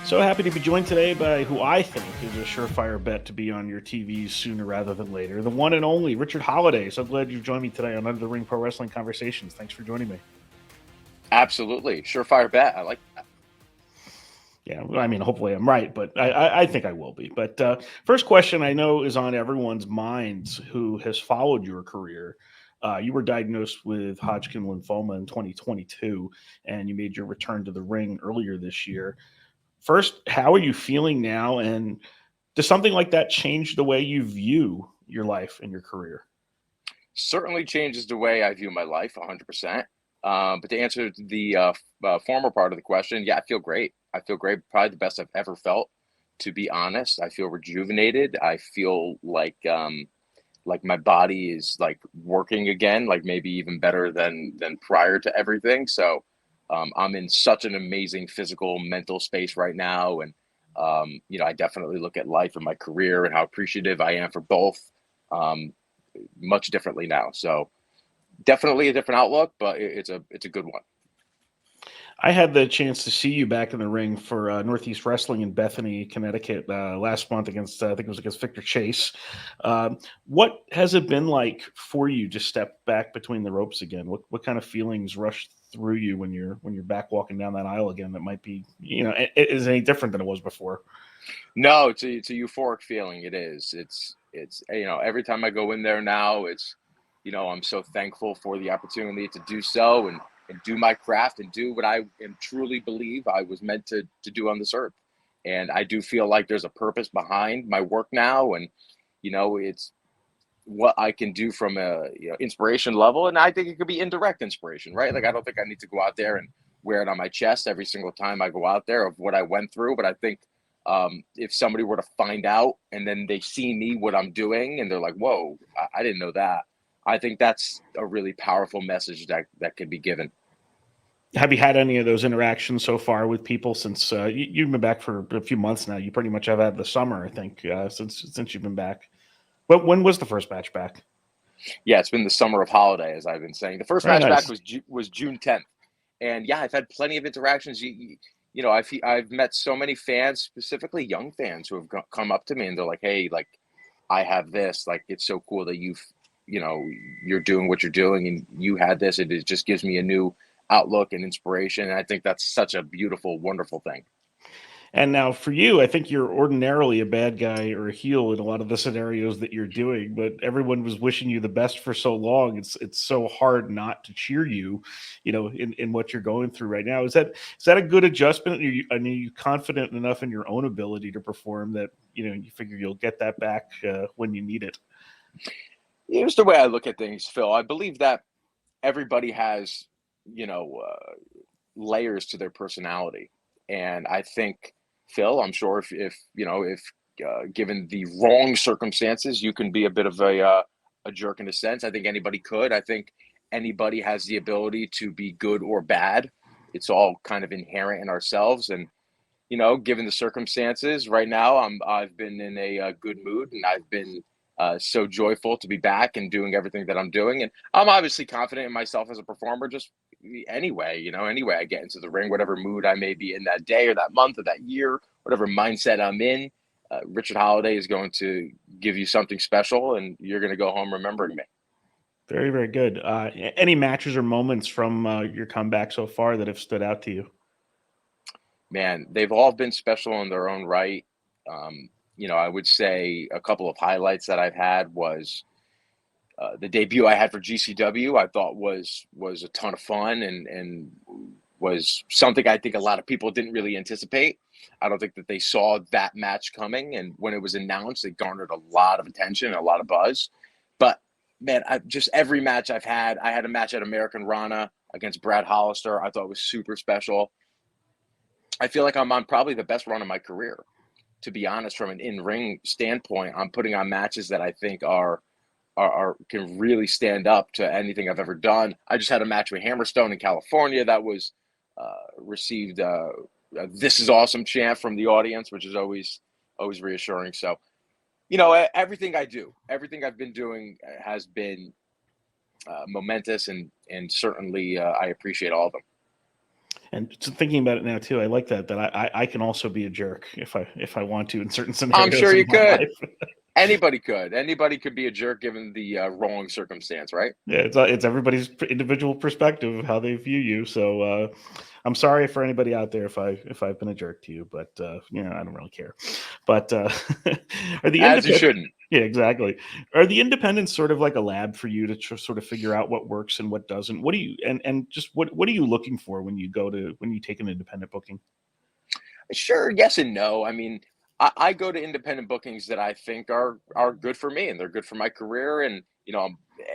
So happy to be joined today by who I think is a surefire bet to be on your TVs sooner rather than later, the one and only Richard Holliday. So glad you've joined me today on Under the Ring Pro Wrestling Conversations. Thanks for joining me. Absolutely. Surefire bet. I like that. Yeah, I mean, hopefully I'm right, but I think I will be. But first question I know is on everyone's minds who has followed your career. You were diagnosed with Hodgkin lymphoma in 2022, and you made your return to the ring earlier this year. First, how are you feeling now? And does something like that change the way you view your life and your career? Certainly changes the way I view my life 100%. But to answer the former part of the question, yeah, I feel great. I feel great. Probably the best I've ever felt, to be honest. I feel rejuvenated. I feel like my body is like working again, like maybe even better than prior to everything. So I'm in such an amazing physical, mental space right now. And I definitely look at life and my career and how appreciative I am for both. Um, Much differently now. So definitely a different outlook, but it's a good one. I had the chance to see you back in the ring for Northeast Wrestling in Bethany, Connecticut last month against, I think it was against Victor Chase. What has it been like for you to step back between the ropes again? What kind of feelings rush through you when you're back walking down that aisle again? That might be, it is any different than it was before. No, it's a euphoric feeling. It is. It's every time I go in there now, I'm so thankful for the opportunity to do so and do my craft and do what I am truly believe I was meant to do on this earth. And I do feel like there's a purpose behind my work now, and it's what I can do from a inspiration level, and I think it could be indirect inspiration, right? Like I don't think I need to go out there and wear it on my chest every single time I go out there of what I went through, but I think if somebody were to find out and then they see me what I'm doing and they're like, "Whoa, I didn't know that." I think that's a really powerful message that could be given. Have you had any of those interactions so far with people since you've been back for a few months now? You pretty much have had the summer, I think, since you've been back. But when was the first batch back? Yeah, it's been the summer of Holiday, as I've been saying. The first Very match back nice. was June 10th, and yeah, I've had plenty of interactions. I've met so many fans, specifically young fans, who have come up to me and they're like, "Hey, like I have this. Like it's so cool that you know, you're doing what you're doing and you had this. It just gives me a new outlook and inspiration." And I think that's such a beautiful, wonderful thing. And now for you, I think you're ordinarily a bad guy or a heel in a lot of the scenarios that you're doing, but everyone was wishing you the best for so long. It's so hard not to cheer you, in what you're going through right now. Is that a good adjustment? Are you confident enough in your own ability to perform that you figure you'll get that back when you need it? Here's the way I look at things, Phil. I believe that everybody has, you know, uh, layers to their personality. And I think, Phil, I'm sure if given the wrong circumstances, you can be a bit of a jerk in a sense. I think anybody could. I think anybody has the ability to be good or bad. It's all kind of inherent in ourselves. And, given the circumstances right now, I've been in a good mood and I've been so joyful to be back and doing everything that I'm doing. And I'm obviously confident in myself as a performer, just anyway I get into the ring, whatever mood I may be in that day or that month or that year, whatever mindset I'm in, Richard Holiday is going to give you something special and you're going to go home remembering me. Very, very good. Any matches or moments from your comeback so far that have stood out to you? Man, they've all been special in their own right. I would say a couple of highlights that I've had was the debut I had for GCW. I thought was a ton of fun and was something I think a lot of people didn't really anticipate. I don't think that they saw that match coming, and when it was announced, it garnered a lot of attention, a lot of buzz. But man, I just every match I had a match at American Rana against Brad Hollister. I thought was super special. I feel like I'm on probably the best run of my career, to be honest. From an in-ring standpoint, I'm putting on matches that I think are can really stand up to anything I've ever done. I just had a match with Hammerstone in California that was received "This is awesome" chant from the audience, which is always reassuring. So everything I do, everything I've been doing has been momentous, and certainly I appreciate all of them. And just thinking about it now too, I like that I can also be a jerk if I want to in certain I'm scenarios sure in you my could. life. Anybody could be a jerk given the wrong circumstance, right? Yeah, it's everybody's individual perspective of how they view you. So I'm sorry for anybody out there if I've been a jerk to you, but I don't really care. But are the As you independent? shouldn't. Yeah, exactly. Are the independents sort of like a lab for you to sort of figure out what works and what doesn't? What do you and just what are you looking for when you take an independent booking? Sure, yes and no. I mean, I go to independent bookings that I think are good for me and they're good for my career. And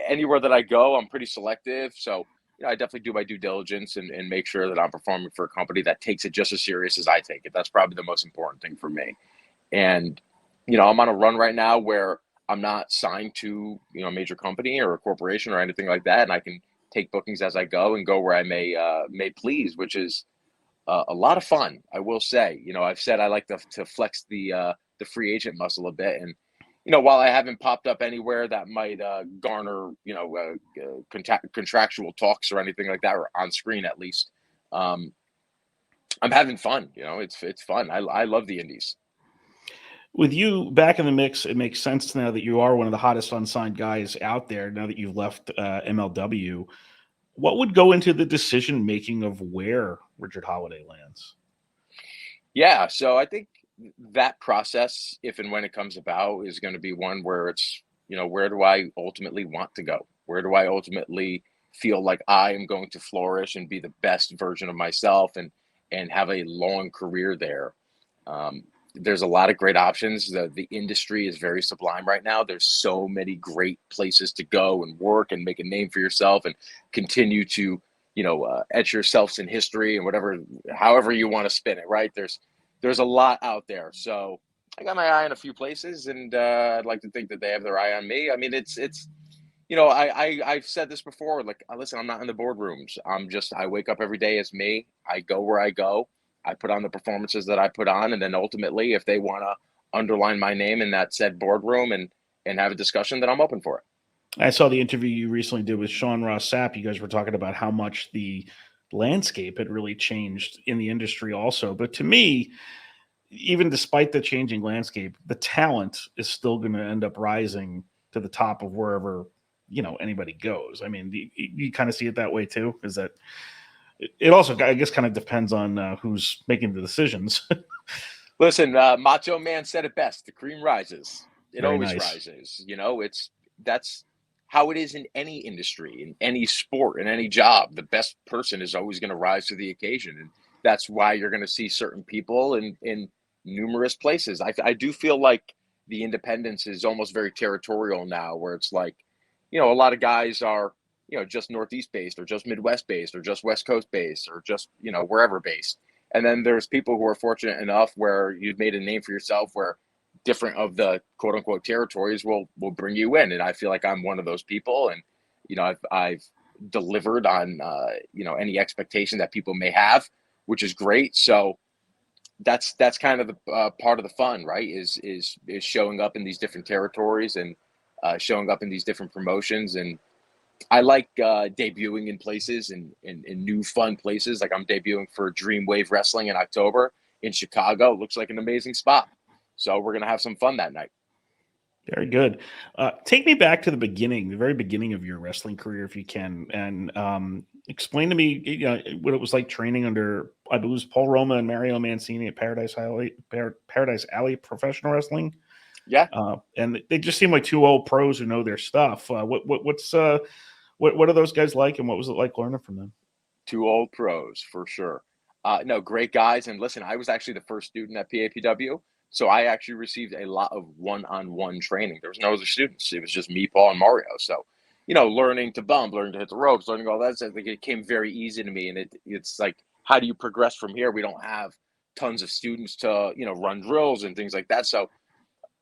anywhere that I go, I'm pretty selective. So I definitely do my due diligence and make sure that I'm performing for a company that takes it just as serious as I take it. That's probably the most important thing for me. And I'm on a run right now where I'm not signed to a major company or a corporation or anything like that, and I can take bookings as I go and go where I may please, which is a lot of fun. I will say, I've said I like to flex the free agent muscle a bit, and while I haven't popped up anywhere that might garner contractual talks or anything like that, or on screen at least, um, I'm having fun. It's fun. I love the indies. With you back in the mix, it makes sense now that you are one of the hottest unsigned guys out there. Now that you've left MLW, what would go into the decision making of where Richard Holliday lands? Yeah, so I think that process, if and when it comes about, is going to be one where it's, where do I ultimately want to go? Where do I ultimately feel like I am going to flourish and be the best version of myself and have a long career there? Um, there's a lot of great options. The industry is very sublime right now. There's so many great places to go and work and make a name for yourself and continue to etch yourselves in history and whatever, however you want to spin it, right? There's a lot out there. So I got my eye on a few places, and I'd like to think that they have their eye on me. I mean, it's I've said this before. Like, listen, I'm not in the boardrooms. I wake up every day as me. I go where I go. I put on the performances that I put on, and then ultimately, if they want to underline my name in that said boardroom and have a discussion, then I'm open for it. I saw the interview you recently did with Sean Ross Sapp. You guys were talking about how much the landscape had really changed in the industry, also. But to me, even despite the changing landscape, the talent is still going to end up rising to the top of wherever anybody goes. I mean, you kind of see it that way too. Is that it? Also, I guess, kind of depends on who's making the decisions. Listen, Macho Man said it best: the cream rises. It Very always nice. rises. That's how it is in any industry, in any sport, in any job. The best person is always going to rise to the occasion, and that's why you're going to see certain people in numerous places. I do feel like the independence is almost very territorial now, where it's like, a lot of guys are just Northeast based, or just Midwest based, or just West Coast based, or just wherever based. And then there's people who are fortunate enough where you've made a name for yourself, where different of the quote unquote territories will bring you in. And I feel like I'm one of those people. And, I've delivered on, any expectation that people may have, which is great. So that's kind of the part of the fun, right? Is showing up in these different territories and showing up in these different promotions. And I like debuting in places and new fun places. Like, I'm debuting for Dreamwave Wrestling in October in Chicago. It looks like an amazing spot. So we're gonna have some fun that night. Very good. Take me back to the beginning, the very beginning of your wrestling career, if you can, and explain to me, what it was like training under, I believe, it was Paul Roma and Mario Mancini at Paradise Alley Professional Wrestling. Yeah, And they just seem like two old pros who know their stuff. What are those guys like, and what was it like learning from them? two old pros for sure. No, great guys. And listen, I was actually the first student at PAPW. So I actually received a lot of one-on-one training. There was no other students. It was just me, Paul, and Mario. So, learning to bump, learning to hit the ropes, learning all that stuff, like, it came very easy to me. And it's like, how do you progress from here? We don't have tons of students to, run drills and things like that. So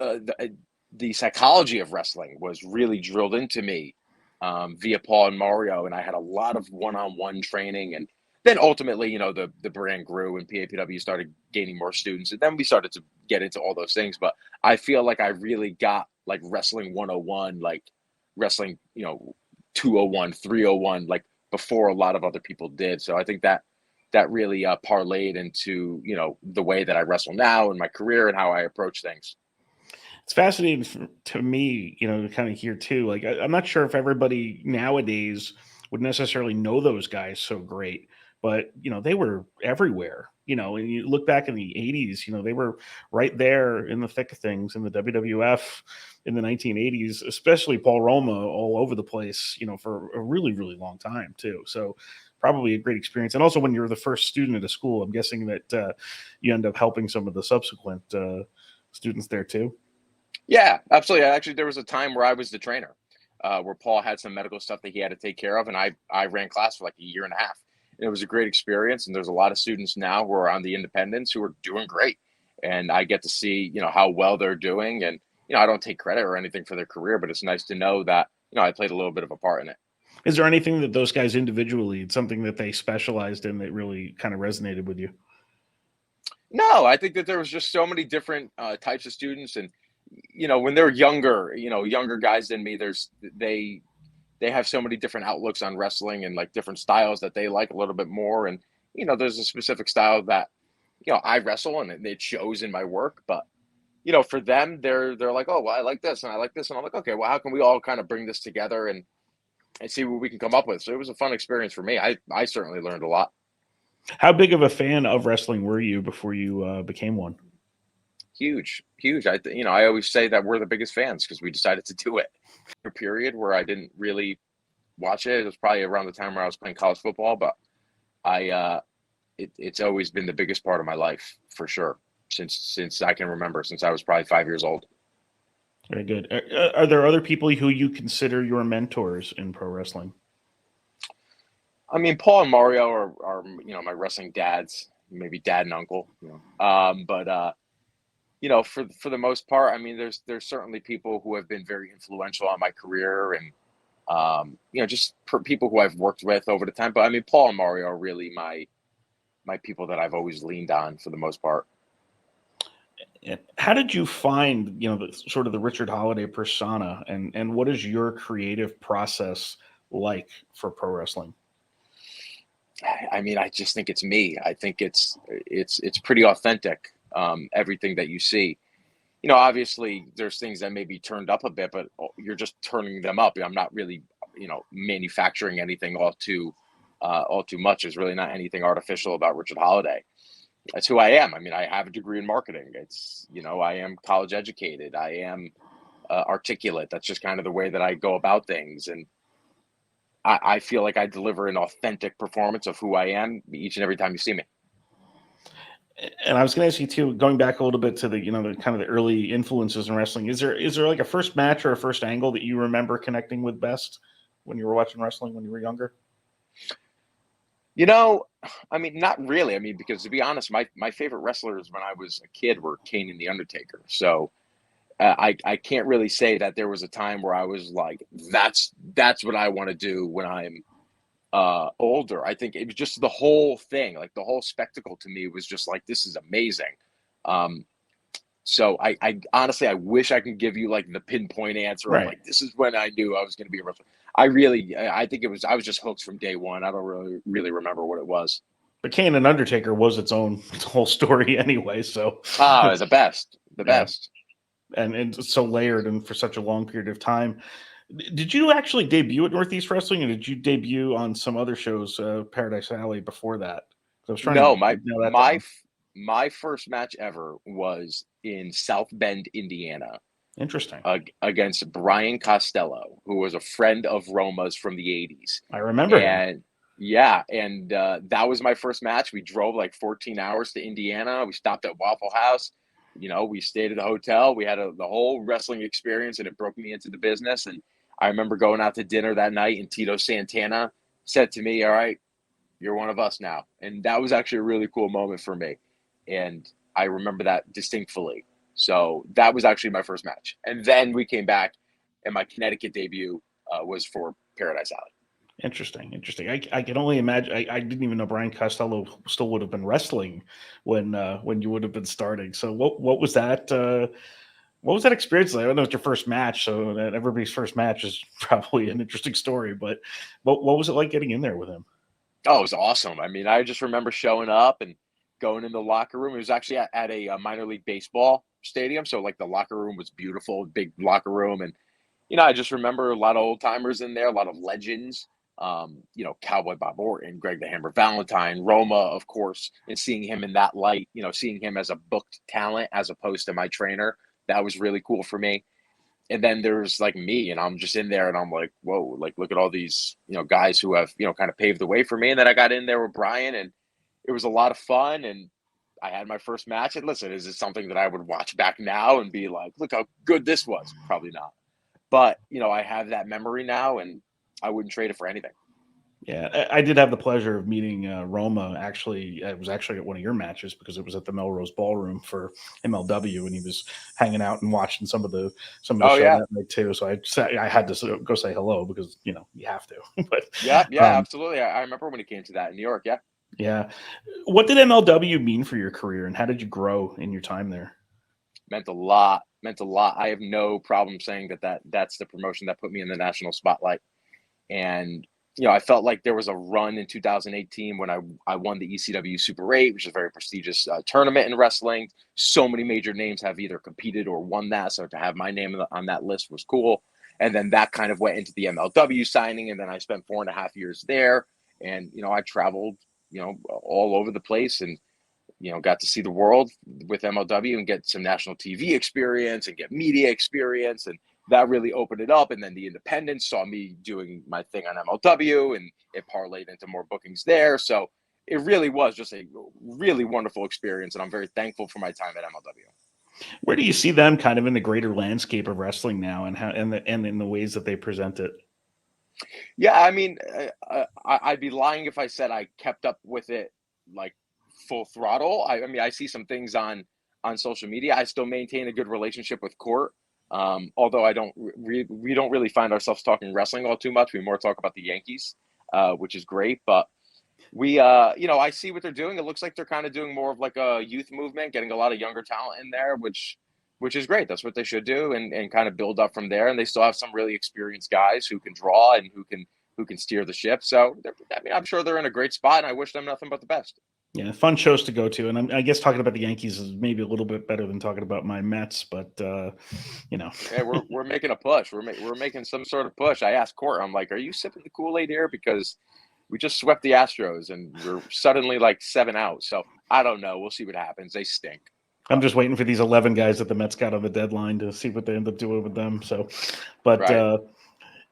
the psychology of wrestling was really drilled into me via Paul and Mario, and I had a lot of one-on-one training. And then ultimately, the brand grew and PAPW started gaining more students, and then we started to get into all those things. But I feel like I really got like wrestling 101, like wrestling, 201, 301, like before a lot of other people did. So I think that that really parlayed into, the way that I wrestle now in my career and how I approach things. It's fascinating to me, to kind of hear too. Like, I'm not sure if everybody nowadays would necessarily know those guys so great, but they were everywhere. And you look back in the '80s, they were right there in the thick of things in the WWF in the 1980s, especially Paul Roma, all over the place, for a really, really long time too. So probably a great experience. And also, when you're the first student at a school, I'm guessing that you end up helping some of the subsequent students there too. Yeah, absolutely. Actually, there was a time where I was the trainer, where Paul had some medical stuff that he had to take care of, and I ran class for like a year and a half. And it was a great experience. And there's a lot of students now who are on the independents who are doing great, and I get to see how well they're doing. And I don't take credit or anything for their career, but it's nice to know that I played a little bit of a part in it. Is there anything that those guys individually, something that they specialized in that really kind of resonated with you? No, I think that there was just so many different types of students, and when they're younger, younger guys than me, they have so many different outlooks on wrestling and like different styles that they like a little bit more. And there's a specific style that I wrestle and it shows in my work. But for them, they're like, oh, well, I like this and I like this, and I'm like, okay, well, how can we all kind of bring this together and see what we can come up with? So it was a fun experience for me. I certainly learned a lot. How big of a fan of wrestling were you before you became one? Huge, huge. I always say that we're the biggest fans because we decided to do it. A period where I didn't really watch it. It was probably around the time where I was playing college football, but it's always been the biggest part of my life for sure since I can remember, since I was probably 5 years old. Very good. Are there other people who you consider your mentors in pro wrestling? I mean, Paul and Mario are my wrestling dads, maybe dad and uncle. But for the most part, I mean, there's certainly people who have been very influential on my career, and just people who I've worked with over the time. But I mean, Paul and Mario are really my people that I've always leaned on for the most part. How did you find the sort of the Richard Holliday persona, and what is your creative process like for pro wrestling? I mean, I just think it's me. I think it's pretty authentic. Everything that you see, obviously there's things that may be turned up a bit, but you're just turning them up. I'm not really, manufacturing anything all too much. There's really not anything artificial about Richard Holliday. That's who I am. I mean, I have a degree in marketing. It's, I am college educated. I am articulate. That's just kind of the way that I go about things. And I feel like I deliver an authentic performance of who I am each and every time you see me. And I was going to ask you too, going back a little bit to the the kind of the early influences in wrestling. Is there like a first match or a first angle that you remember connecting with best when you were watching wrestling when you were younger? I mean, not really. I mean, because to be honest, my favorite wrestlers when I was a kid were Kane and The Undertaker. So I can't really say that there was a time where I was like, that's what I want to do when I'm older. I think it was just the whole thing, like the whole spectacle to me was just like, this is amazing. So I honestly, I wish I could give you like the pinpoint answer of Right. like, this is when I knew I was going to be a wrestler. I think I was just hooked from day one. I don't really remember what it was. But Kane and Undertaker was its whole story anyway. So The best, the yeah, best. and so layered and for such a long period of time. Did you actually debut at Northeast Wrestling, or did you debut on some other shows, Paradise Alley, before that? I was trying No, to nail that my down. my first match ever was in South Bend, Indiana, Interesting. against Brian Costello, who was a friend of Roma's from the '80s. I remember him. And yeah, and that was my first match. We drove like 14 hours to Indiana. We stopped at Waffle House. We stayed at the hotel. We had the whole wrestling experience, and it broke me into the business. And I remember going out to dinner that night, and Tito Santana said to me, "All right, you're one of us now." And that was actually a really cool moment for me. And I remember that distinctly. So that was actually my first match. And then we came back, and my Connecticut debut was for Paradise Alley. Interesting. I can only imagine. I didn't even know Brian Costello still would have been wrestling when you would have been starting. So what was that? What was that experience like? I know it's your first match, so that everybody's first match is probably an interesting story. But what was it like getting in there with him? Oh, it was awesome. I mean, I just remember showing up and going in the locker room. It was actually at a minor league baseball stadium, so like the locker room was beautiful, big locker room, and I just remember a lot of old timers in there, a lot of legends. Cowboy Bob Orton, Greg the Hammer Valentine, Roma, of course, and seeing him in that light, seeing him as a booked talent as opposed to my trainer, that was really cool for me. And then there's like me, and I'm just in there, and I'm like, whoa, like look at all these, guys who have, kind of paved the way for me. And then I got in there with Brian, and it was a lot of fun. And I had my first match. And listen, is it something that I would watch back now and be like, look how good this was? Probably not. But, I have that memory now, and I wouldn't trade it for anything. Yeah, I did have the pleasure of meeting Roma. Actually, it was actually at one of your matches because it was at the Melrose Ballroom for MLW, and he was hanging out and watching some of the Oh, show yeah. that night too. So I had to go say hello because you have to. But Yeah, yeah, um, absolutely. I remember when it came to that in New York. Yeah. yeah, what did MLW mean for your career, and how did you grow in your time there? Meant a lot. Meant a lot. I have no problem saying that's the promotion that put me in the national spotlight. And I felt like there was a run in 2018 when I won the ECW Super 8, which is a very prestigious tournament in wrestling. So many major names have either competed or won that, so to have my name on that list was cool. And then that kind of went into the MLW signing, and then I spent 4.5 years there. And I traveled, all over the place, and got to see the world with MLW and get some national TV experience and get media experience. And that really opened it up. And then the independents saw me doing my thing on MLW, and it parlayed into more bookings there. So it really was just a really wonderful experience. And I'm very thankful for my time at MLW. Where do you see them kind of in the greater landscape of wrestling now, and how and in the ways that they present it? Yeah, I mean, I'd be lying if I said I kept up with it like full throttle. I mean, I see some things on social media. I still maintain a good relationship with Court, although I don't we don't really find ourselves talking wrestling all too much. We more talk about the Yankees, which is great. But I see what they're doing. It looks like they're kind of doing more of like a youth movement, getting a lot of younger talent in there, which is great. That's what they should do, and kind of build up from there. And they still have some really experienced guys who can draw and who can steer the ship. So I mean, I'm sure they're in a great spot, and I wish them nothing but the best. Yeah, fun shows to go to, and I guess talking about the Yankees is maybe a little bit better than talking about my Mets, but you know, Hey, we're making a push. We're making some sort of push. I asked Court, I'm like, are you sipping the Kool-Aid here? Because we just swept the Astros and we're suddenly like 7 out. So I don't know. We'll see what happens. They stink. I'm But just waiting for these 11 guys that the Mets got on the deadline to see what they end up doing with them. So, but right.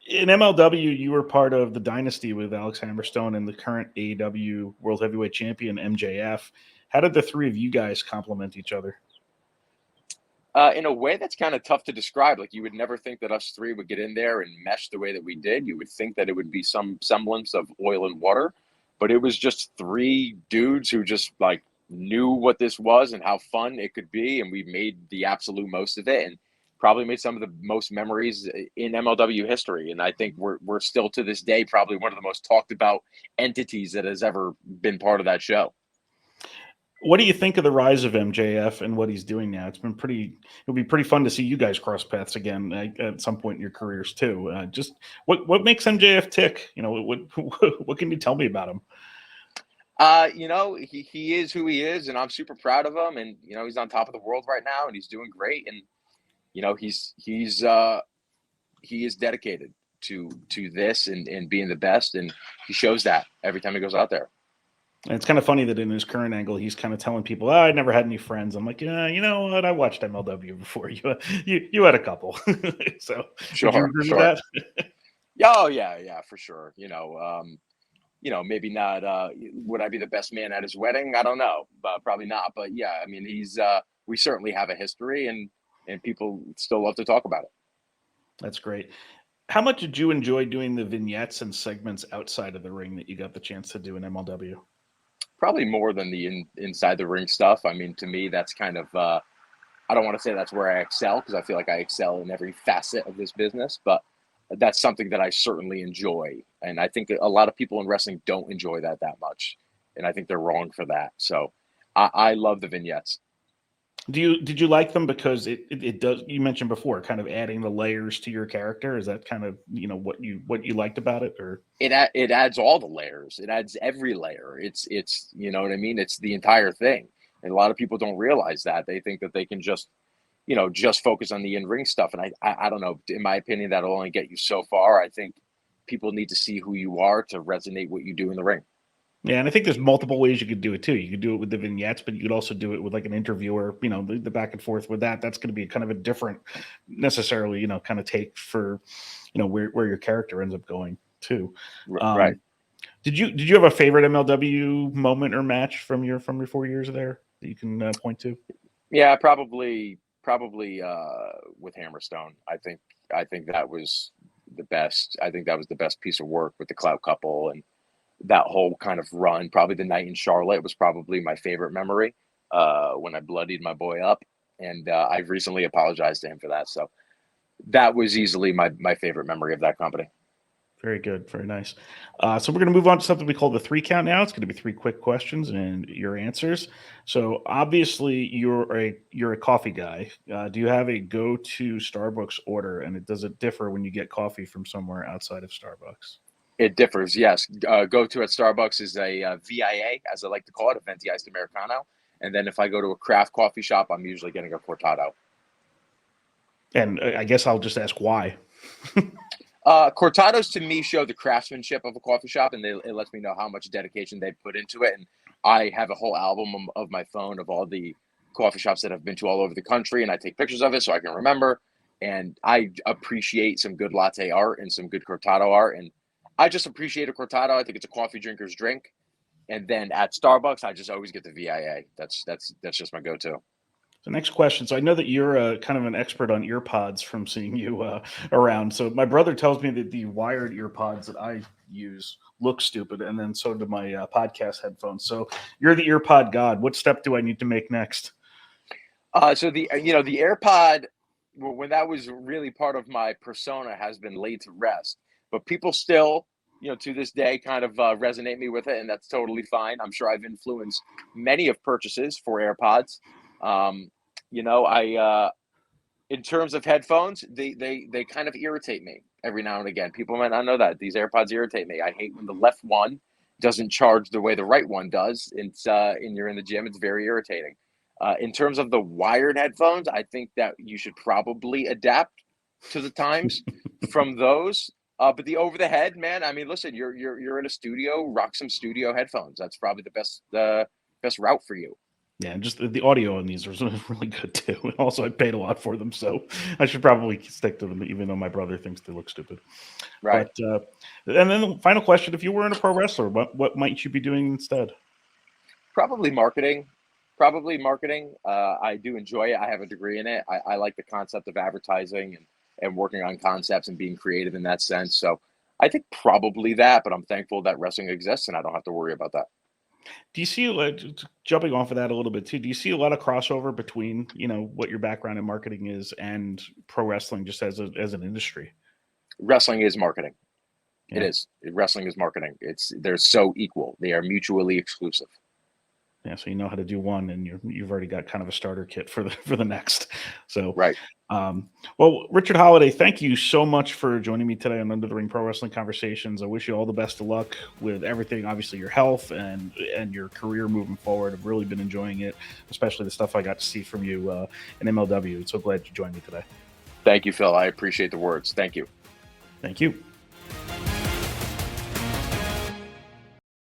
in MLW, you were part of the Dynasty with Alex Hammerstone and the current AEW World Heavyweight Champion MJF. How did the three of you guys complement each other? In a way that's kind of tough to describe. Like you would never think that us three would get in there and mesh the way that we did. You would think that it would be some semblance of oil and water, but it was just three dudes who just like knew what this was and how fun it could be, and we made the absolute most of it, and probably made some of the most memories in MLW history. And I think we're still to this day probably one of the most talked about entities that has ever been part of that show. What do you think of the rise of MJF and what he's doing now? It'll be pretty fun to see you guys cross paths again at some point in your careers too. Just what makes MJF tick? What can you tell me about him? He is who he is, and I'm super proud of him. And he's on top of the world right now, and he's doing great. And he is dedicated to this and being the best, and he shows that every time he goes out there. And it's kind of funny that in his current angle, he's kind of telling people, I never had any friends. I'm like, yeah, you know what? I watched MLW before. You had a couple. So would you Sure, agree with sure. that? Yeah, oh yeah, for sure. Maybe not. Would I be the best man at his wedding? I don't know, but probably not. But yeah, I mean, he's. We certainly have a history, and people still love to talk about it. That's great. How much did you enjoy doing the vignettes and segments outside of the ring that you got the chance to do in MLW? Probably more than the inside the ring stuff. I mean, to me, that's kind of. I don't want to say that's where I excel, because I feel like I excel in every facet of this business, but that's something that I certainly enjoy. And I think a lot of people in wrestling don't enjoy that much. And I think they're wrong for that. So I love the vignettes. Did you like them because it does? You mentioned before, kind of adding the layers to your character. Is that kind of what you liked about it, or It adds all the layers. It adds every layer. It's you know what I mean. It's the entire thing, and a lot of people don't realize that. They think that they can just focus on the in ring stuff. And I don't know. In my opinion, that'll only get you so far. I think people need to see who you are to resonate what you do in the ring. Yeah, and I think there's multiple ways you could do it too. You could do it with the vignettes, but you could also do it with like an interviewer. The back and forth with that. That's going to be kind of a different, necessarily, kind of take for, where your character ends up going too. Right. Did you have a favorite MLW moment or match from your 4 years there that you can point to? Yeah, probably with Hammerstone. I think that was the best. I think that was the best piece of work with the Clout Couple and that whole kind of run. Probably the night in Charlotte was probably my favorite memory, when I bloodied my boy up, and I've recently apologized to him for that. So that was easily my favorite memory of that company. Very good. Very nice. So we're going to move on to something we call the 3 count now. It's going to be 3 quick questions and your answers. So obviously you're a coffee guy. Do you have a go-to Starbucks order, and does it differ when you get coffee from somewhere outside of Starbucks? It differs, yes. Go-to at Starbucks is a VIA, as I like to call it, a venti iced Americano. And then if I go to a craft coffee shop, I'm usually getting a cortado. And I guess I'll just ask why. Cortados to me show the craftsmanship of a coffee shop, and it lets me know how much dedication they put into it. And I have a whole album of my phone of all the coffee shops that I've been to all over the country, and I take pictures of it so I can remember. And I appreciate some good latte art and some good cortado art. And I just appreciate a cortado. I think it's a coffee drinker's drink. And then at Starbucks, I just always get the VIA. That's just my go-to. The next question. So I know that you're kind of an expert on ear pods from seeing you around. So my brother tells me that the wired ear pods that I use look stupid, and then so do my podcast headphones. So you're the ear pod god. What step do I need to make next? So the AirPod, when that was really part of my persona, has been laid to rest. But people still, to this day, kind of resonate me with it, and that's totally fine. I'm sure I've influenced many of purchases for AirPods. In terms of headphones, they kind of irritate me every now and again. People might not know that these AirPods irritate me. I hate when the left one doesn't charge the way the right one does. And you're in the gym. It's very irritating. In terms of the wired headphones, I think that you should probably adapt to the times from those. But the over the head, man, I mean, listen, you're in a studio, rock some studio headphones. That's probably the best route for you. Yeah, and just the audio on these are really good too. And also, I paid a lot for them, so I should probably stick to them, even though my brother thinks they look stupid. Right. But and then the final question: if you weren't a pro wrestler, what might you be doing instead? Probably marketing. I do enjoy it. I have a degree in it. I like the concept of advertising and working on concepts and being creative in that sense. So I think probably that, but I'm thankful that wrestling exists and I don't have to worry about that. Do you see, jumping off of that a little bit too, do you see a lot of crossover between, what your background in marketing is and pro wrestling just as an industry? Wrestling is marketing. Yeah. It is. Wrestling is marketing. They're so equal. They are mutually exclusive. Yeah, so you know how to do one, and you've already got kind of a starter kit for the next. So right. Well, Richard Holliday, thank you so much for joining me today on Under the Ring Pro Wrestling Conversations. I wish you all the best of luck with everything. Obviously, your health and your career moving forward. I've really been enjoying it, especially the stuff I got to see from you in MLW. I'm so glad you joined me today. Thank you, Phil. I appreciate the words. Thank you. Thank you.